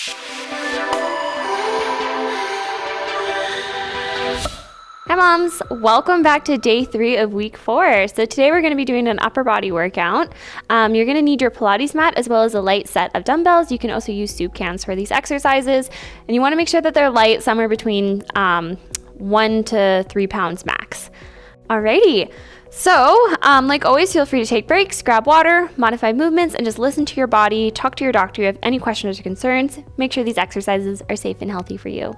Hi moms, welcome back to day 3 of week 4. So today we're going to be doing an upper body workout. You're going to need your Pilates mat as well as a light set of dumbbells. You can also use soup cans for these exercises, and you want to make sure that they're light, somewhere between 1 to 3 pounds max. Alrighty. So, like always, feel free to take breaks, grab water, modify movements, and just listen to your body. Talk to your doctor if you have any questions or concerns. Make sure these exercises are safe and healthy for you.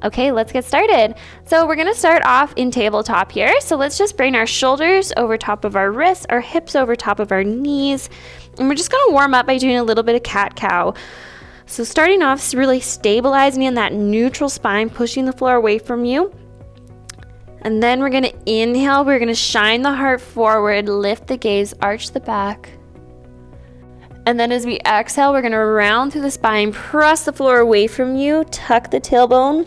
Okay, let's get started. So we're gonna start off in tabletop here. So let's just bring our shoulders over top of our wrists, our hips over top of our knees. And we're just gonna warm up by doing a little bit of cat-cow. So starting off, really stabilizing in that neutral spine, pushing the floor away from you. And then we're gonna inhale, we're gonna shine the heart forward, lift the gaze, arch the back. And then as we exhale, we're gonna round through the spine, press the floor away from you, tuck the tailbone.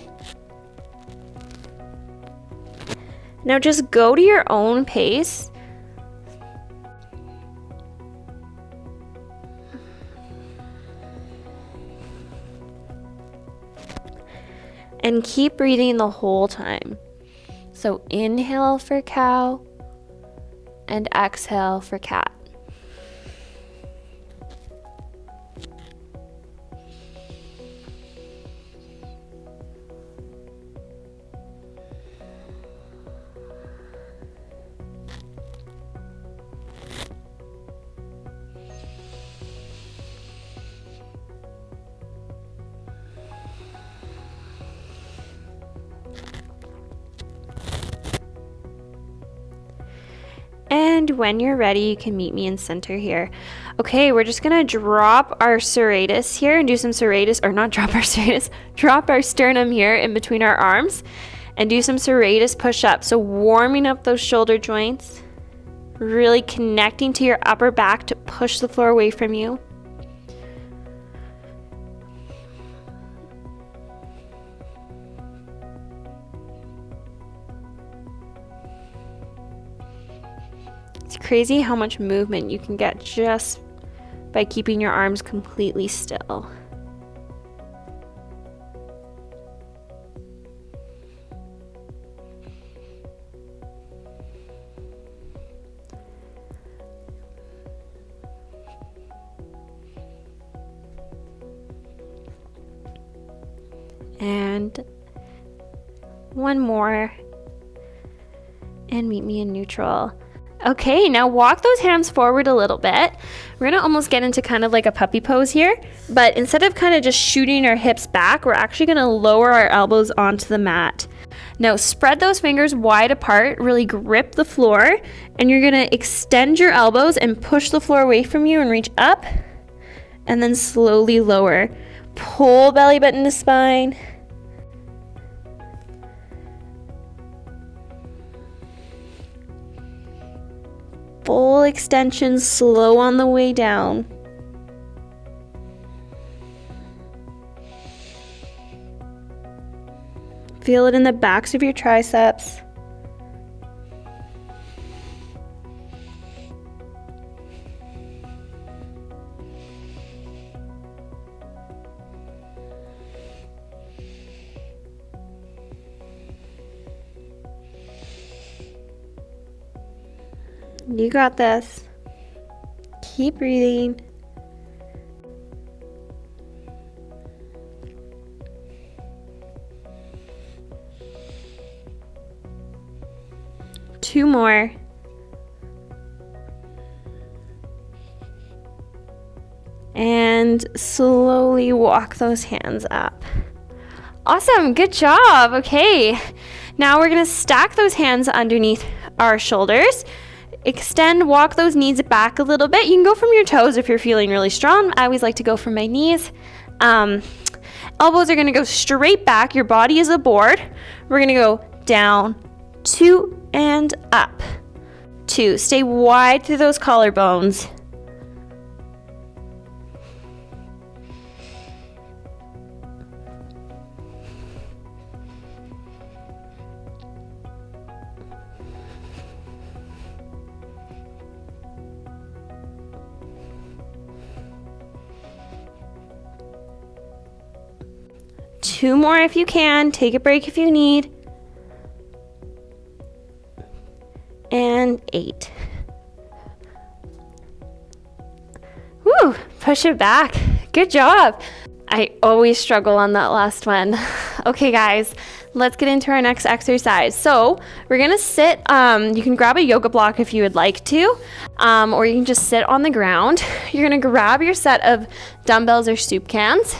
Now just go to your own pace. And keep breathing the whole time. So inhale for cow and exhale for cat. And when you're ready, you can meet me in center here. Okay, we're just gonna drop our serratus here and do some serratus, or not drop our serratus, drop our sternum here in between our arms and do some serratus push-ups. So warming up those shoulder joints, really connecting to your upper back to push the floor away from you. It's crazy how much movement you can get just by keeping your arms completely still. And one more, and meet me in neutral. Okay, now walk those hands forward a little bit. We're gonna almost get into kind of like a puppy pose here, but instead of kind of just shooting our hips back, we're actually gonna lower our elbows onto the mat. Now spread those fingers wide apart, really grip the floor, and you're gonna extend your elbows and push the floor away from you and reach up, and then slowly lower. Pull belly button to spine. Full extension, slow on the way down. Feel it in the backs of your triceps. You got this. Keep breathing. Two more. And slowly walk those hands up. Awesome, good job. Okay, now we're gonna stack those hands underneath our shoulders. Extend, walk those knees back a little bit. You can go from your toes if you're feeling really strong. I always like to go from my knees. Elbows are gonna go straight back. Your body is a board. We're gonna go down, 2, and up. 2. Stay wide through those collarbones. 2 more if you can. Take a break if you need. And 8. Woo, push it back. Good job. I always struggle on that last one. Okay, guys, let's get into our next exercise. So we're gonna sit, you can grab a yoga block if you would like to, or you can just sit on the ground. You're gonna grab your set of dumbbells or soup cans,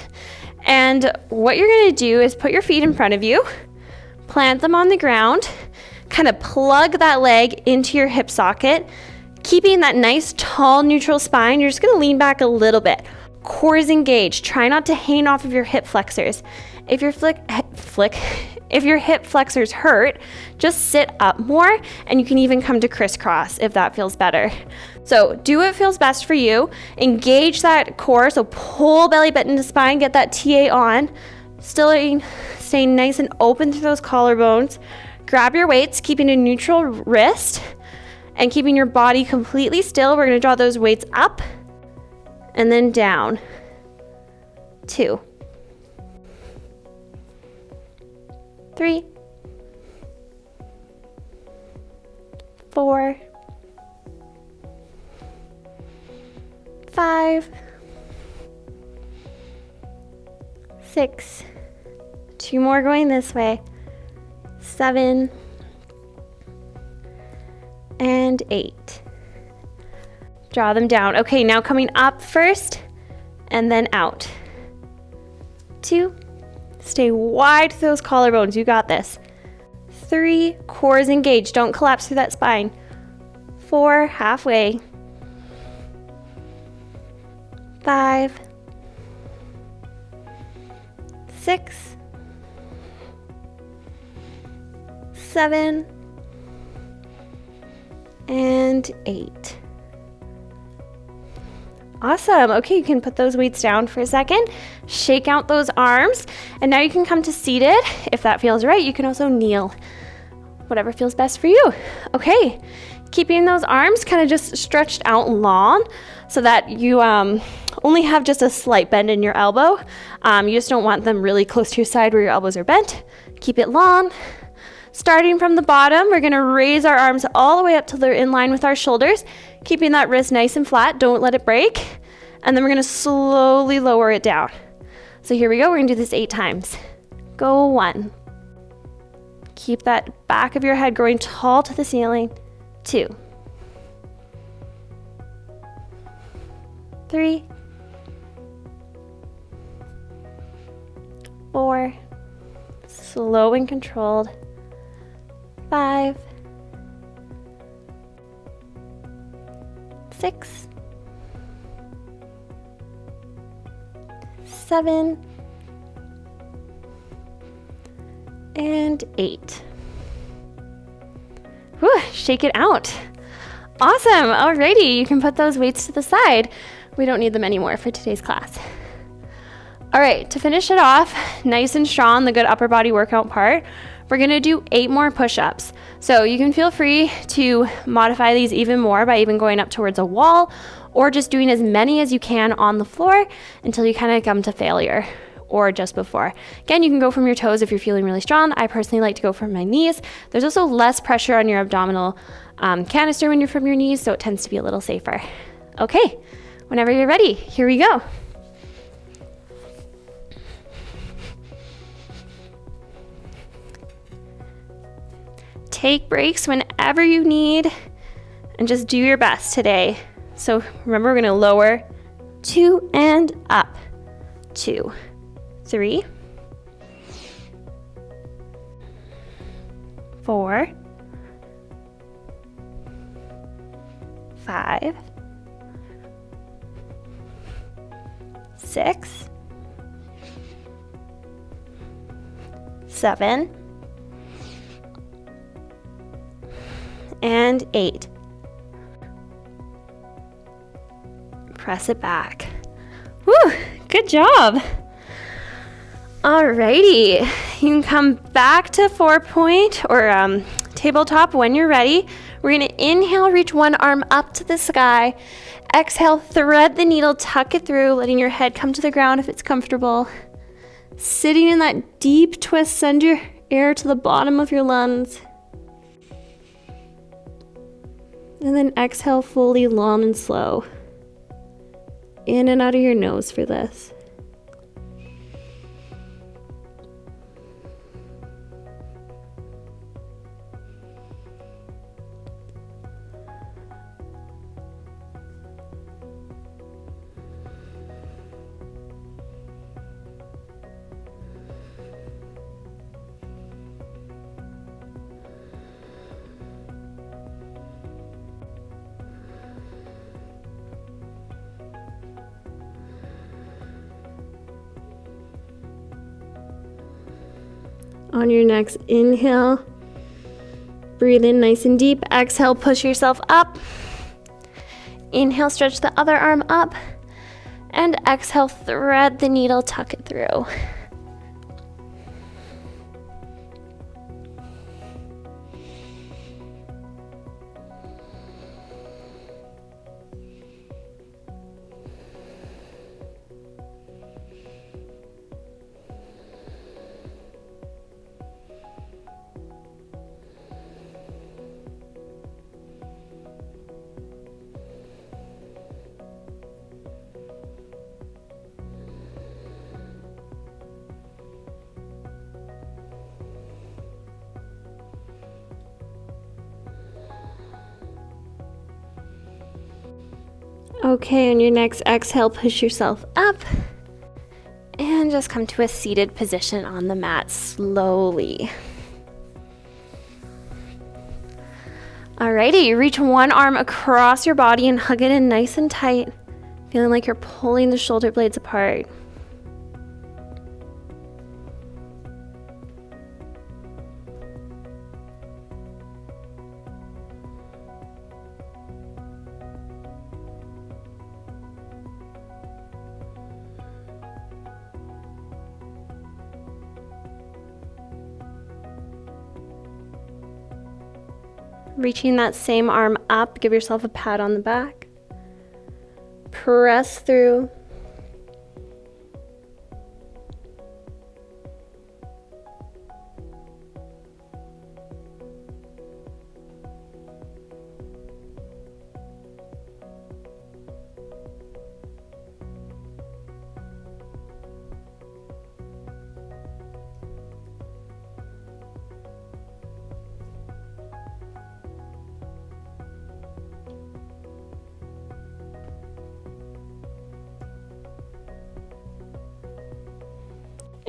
and what you're gonna do is put your feet in front of you, plant them on the ground, kind of plug that leg into your hip socket, keeping that nice tall neutral spine. You're just gonna lean back a little bit. Core is engaged. Try not to hang off of your hip flexors. If your if your hip flexors hurt, just sit up more, and you can even come to crisscross if that feels better. So do what feels best for you. Engage that core, so pull belly button to spine, get that TA on. Still staying nice and open through those collarbones. Grab your weights, keeping a neutral wrist and keeping your body completely still. We're gonna draw those weights up and then down. 2, 3, 4, 5, 6, 2 more going this way, 7, and 8. Draw them down. Okay, now coming up first and then out. 2, stay wide through those collarbones. You got this. 3, core is engaged. Don't collapse through that spine. 4, halfway. 5, 6, 7, and 8. Awesome. Okay, you can put those weights down for a second, shake out those arms, and now you can come to seated. If that feels right, you can also kneel. Whatever feels best for you. Okay, keeping those arms kind of just stretched out long so that you only have just a slight bend in your elbow. You just don't want them really close to your side where your elbows are bent. Keep it long. Starting from the bottom, we're gonna raise our arms all the way up till they're in line with our shoulders, keeping that wrist nice and flat. Don't let it break. And then we're gonna slowly lower it down. So here we go, we're gonna do this 8 times. Go 1. Keep that back of your head growing tall to the ceiling. 2. 3. 4. Slow and controlled. 5. 6. 7. And 8. Whew, shake it out. Awesome. Alrighty, you can put those weights to the side. We don't need them anymore for today's class. All right, to finish it off, nice and strong, the good upper body workout part, we're gonna do 8 more push-ups. So you can feel free to modify these even more by even going up towards a wall or just doing as many as you can on the floor until you kind of come to failure or just before. Again, you can go from your toes if you're feeling really strong. I personally like to go from my knees. There's also less pressure on your abdominal canister when you're from your knees, so it tends to be a little safer. Okay, whenever you're ready, here we go. Take breaks whenever you need and just do your best today. So remember, we're gonna lower 2 and up. 2, 3, 4, 5, 6, 7, and 8. Press it back. Woo, good job. Alrighty, you can come back to 4-point or tabletop when you're ready. We're gonna inhale, reach one arm up to the sky. Exhale, thread the needle, tuck it through, letting your head come to the ground if it's comfortable. Sitting in that deep twist, send your air to the bottom of your lungs. And then exhale fully, long and slow. In and out of your nose for this. On your next inhale, breathe in nice and deep. Exhale, push yourself up. Inhale, stretch the other arm up. And exhale, thread the needle, tuck it through. Okay, on your next exhale, push yourself up and just come to a seated position on the mat slowly. Alrighty, reach one arm across your body and hug it in nice and tight, feeling like you're pulling the shoulder blades apart. Reaching that same arm up, give yourself a pat on the back. Press through.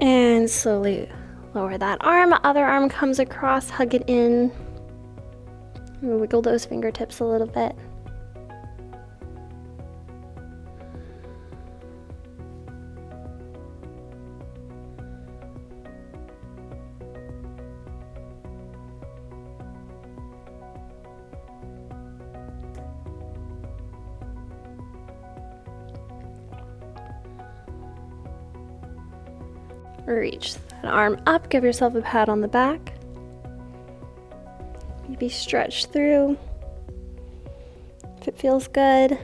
And slowly lower that arm. Other arm comes across, hug it in. And wiggle those fingertips a little bit. Reach that arm up, give yourself a pat on the back. Maybe stretch through if it feels good.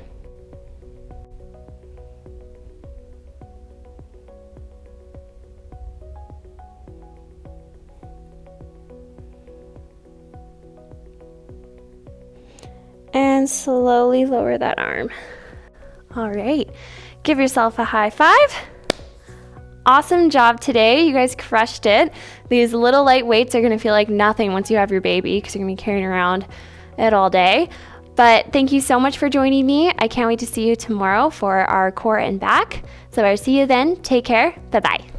And slowly lower that arm. All right, give yourself a high five. Awesome job today. You guys crushed it. These little light weights are gonna feel like nothing once you have your baby because you're gonna be carrying around it all day. But thank you so much for joining me. I can't wait to see you tomorrow for our core and back. So I'll see you then. Take care. Bye-bye.